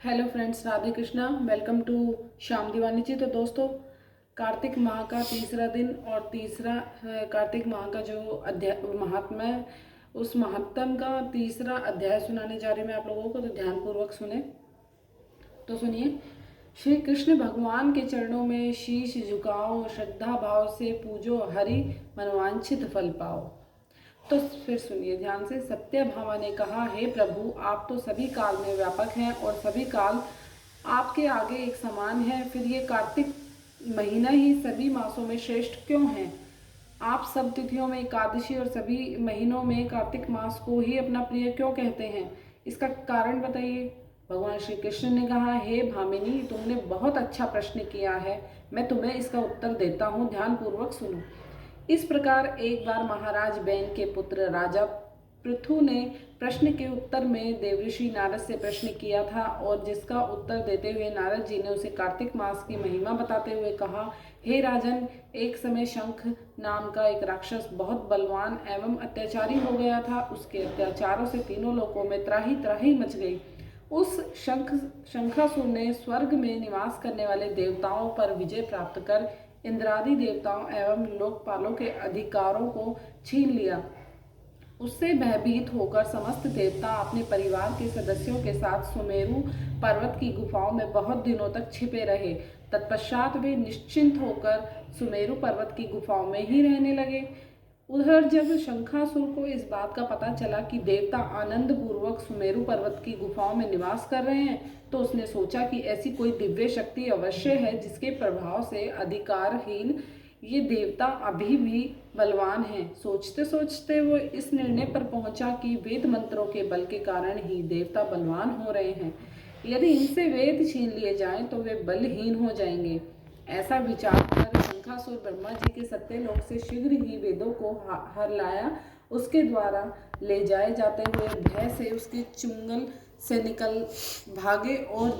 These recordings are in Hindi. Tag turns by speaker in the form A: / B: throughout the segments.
A: Hello friends, Radhe Krishna. Welcome to Shyam Diwani ji. तो दोस्तों, कार्तिक माह का तीसरा दिन और तीसरा कार्तिक माह का जो अध्याय महात्मा है, उस महात्म का तीसरा अध्याय सुनाने जा रही हूँ मैं आप लोगों को। तो ध्यानपूर्वक सुने। तो सुनिए। श्री कृष्ण भगवान के चरणों में शीश झुकाओ, श्रद्धा भाव से पूजो, हरि मनवांछित फल पाओ। तो फिर सुनिए ध्यान से। सत्यभामा ने कहा, हे प्रभु, आप तो सभी काल में व्यापक हैं और सभी काल आपके आगे एक समान है। फिर ये कार्तिक महीना ही सभी मासों में श्रेष्ठ क्यों है? आप सब तिथियों में एकादशी और सभी महीनों में कार्तिक मास को ही अपना प्रिय क्यों कहते हैं? इसका कारण बताइए। भगवान श्री कृष्ण ने कहा, हे भामिनी, तुमने बहुत अच्छा प्रश्न किया है। मैं तुम्हें इसका उत्तर देता हूँ, ध्यान पूर्वक सुनो। इस प्रकार एक बार महाराज बैन के पुत्र राजा पृथु ने प्रश्न के उत्तर में देवऋषि नारद से प्रश्न किया था, और जिसका उत्तर देते हुए नारद जी ने उसे कार्तिक मास की महिमा बताते हुए कहा, हे राजन, एक समय शंख नाम का एक राक्षस बहुत बलवान एवं अत्याचारी हो गया था। उसके अत्याचारों से तीनों लोकों में त्राही त्राही मच गई। उस शंखासुर ने स्वर्ग में निवास करने वाले देवताओं पर विजय प्राप्त कर इंद्रादि देवताओं एवं लोकपालों के अधिकारों को छीन लिया। उससे भयभीत होकर समस्त देवता अपने परिवार के सदस्यों के साथ सुमेरु पर्वत की गुफाओं में बहुत दिनों तक छिपे रहे। तत्पश्चात वे निश्चिंत होकर सुमेरु पर्वत की गुफाओं में ही रहने लगे। उधर जब शंखासुर को इस बात का पता चला कि देवता आनंद पूर्वक सुमेरु पर्वत की गुफाओं में निवास कर रहे हैं, तो उसने सोचा कि ऐसी कोई दिव्य शक्ति अवश्य है जिसके प्रभाव से अधिकारहीन ये देवता अभी भी बलवान हैं। सोचते सोचते वो इस निर्णय पर पहुंचा कि वेद मंत्रों के बल के कारण ही देवता बलवान हो रहे हैं। यदि इनसे वेद छीन लिए जाएं तो वे बलहीन हो जाएंगे। ऐसा विचार कर शंखासुर ब्रह्मा जी के सत्यलोक से शीघ्र ही वेदों को हर लाया। उसके द्वारा ले जाए जाते हुए भय से उसके चुंगल से निकल भागे और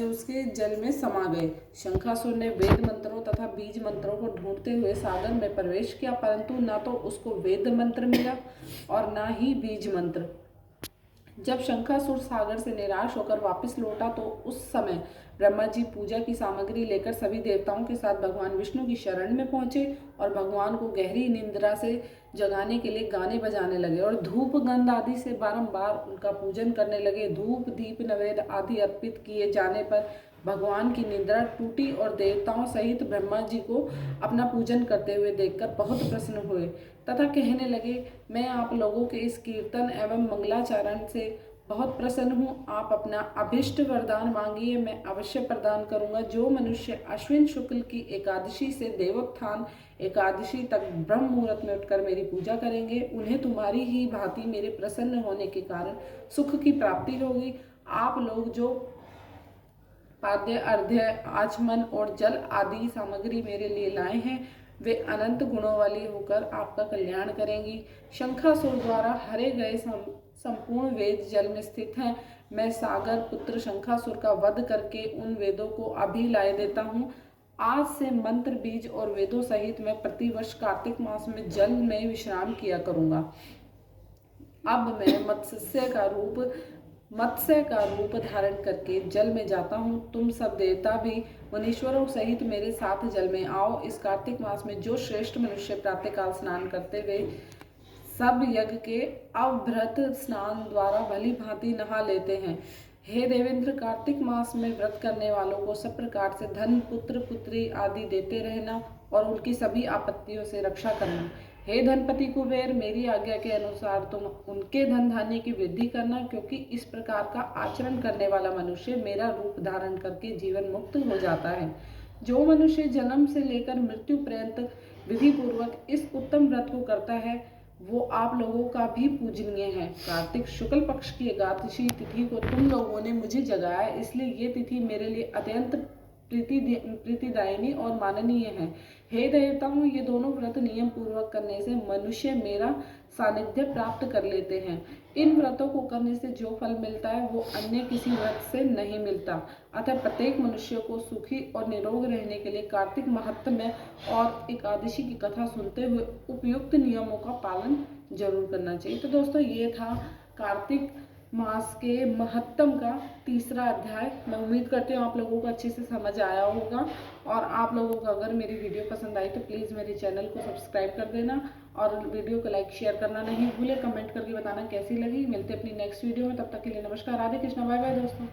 A: उसके जल में समा गए। शंखासुर ने वेद मंत्रों तथा बीज मंत्रों को ढूंढते हुए सागर में प्रवेश किया, परंतु न तो उसको वेद मंत्र मिला और न ही बीज मंत्र। जब शंखासुर सागर से निराश होकर वापस लौटा, तो उस समय ब्रह्मा जी पूजा की सामग्री लेकर सभी देवताओं के साथ भगवान विष्णु की शरण में पहुंचे और भगवान को गहरी निंद्रा से जगाने के लिए गाने बजाने लगे और धूप गंध आदि से बारंबार उनका पूजन करने लगे। धूप दीप नैवेद्य आदि अर्पित किए जाने पर भगवान की निद्रा टूटी और देवताओं सहित ब्रह्मा जी को अपना पूजन करते हुए देखकर बहुत प्रसन्न हुए तथा कहने लगे, मैं आप लोगों के इस कीर्तन एवं मंगलाचरण से बहुत प्रसन्न हूँ। आप अपना अभिष्ट वरदान मांगिए, मैं अवश्य प्रदान करूँगा। जो मनुष्य अश्विन शुक्ल की एकादशी से देवोत्थान एकादशी तक ब्रह्म मुहूर्त में उठकर मेरी पूजा करेंगे, उन्हें तुम्हारी ही भांति मेरे प्रसन्न होने के कारण सुख की प्राप्ति होगी। आप लोग जो पाद्य अर्घ्य आचमन और जल आदि सामग्री मेरे लिए लाए हैं, वे अनंत गुणों वाली होकर आपका कल्याण करेंगी। शंखासुर द्वारा हरे गए संपूर्ण वेद जल में स्थित हैं। मैं सागर पुत्र शंखासुर का वध करके उन वेदों को अभी लाए देता हूँ। आज से मंत्र बीज और वेदों सहित मैं प्रतिवर्ष कार्तिक मास में जल में विश्राम किया करूँगा। अब मैं मत्स्य का रूप धारण करके जल में जाता हूँ। तुम सब देवता भी मुनीश्वरों सहित मेरे साथ जल में आओ। इस कार्तिक मास में जो श्रेष्ठ मनुष्य प्रातःकाल स्नान करते हुए सब यज्ञ के अवभृत स्नान द्वारा भली भांति नहा लेते हैं। हे देवेंद्र, कार्तिक मास में व्रत करने वालों को सब प्रकार से धन पुत्र पुत्री आदि देते रहना और उनकी सभी आपत्तियों से रक्षा करना। हे धनपति कुबेर, मेरी आज्ञा के अनुसार तुम उनके धन धान्य की वृद्धि करना, क्योंकि इस प्रकार का आचरण करने वाला मनुष्य मेरा रूप धारण करके जीवन मुक्त हो जाता है। जो मनुष्य जन्म से लेकर मृत्यु पर्यंत विधि पूर्वक इस उत्तम व्रत को करता है, वो आप लोगों का भी पूजनीय है। कार्तिक शुक्ल पक्ष की एकादशी तिथि को तुम लोगों ने मुझे जगाया, इसलिए ये तिथि मेरे लिए अत्यंत प्रीतिदायिनी और माननीय है। हे देवताओं, ये दोनों व्रत नियम पूर्वक करने से मनुष्य मेरा सानिध्य प्राप्त कर लेते हैं। इन व्रतों को करने से जो फल मिलता है वो अन्य किसी व्रत से नहीं मिलता। अतः प्रत्येक मनुष्य को सुखी और निरोग रहने के लिए कार्तिक महात्म्य और एकादशी की कथा सुनते हुए उपयुक्त नियमों का पालन जरूर करना चाहिए। तो दोस्तों, ये था कार्तिक मास के महत्तम का तीसरा अध्याय। मैं उम्मीद करती हूँ आप लोगों को अच्छे से समझ आया होगा, और आप लोगों को अगर मेरी वीडियो पसंद आई तो प्लीज़ मेरे चैनल को सब्सक्राइब कर देना, और वीडियो को लाइक शेयर करना नहीं भूले। कमेंट करके बताना कैसी लगी। मिलते अपनी नेक्स्ट वीडियो में, तब तक के लिए नमस्कार, राधे कृष्णा, बाय बाय दोस्तों।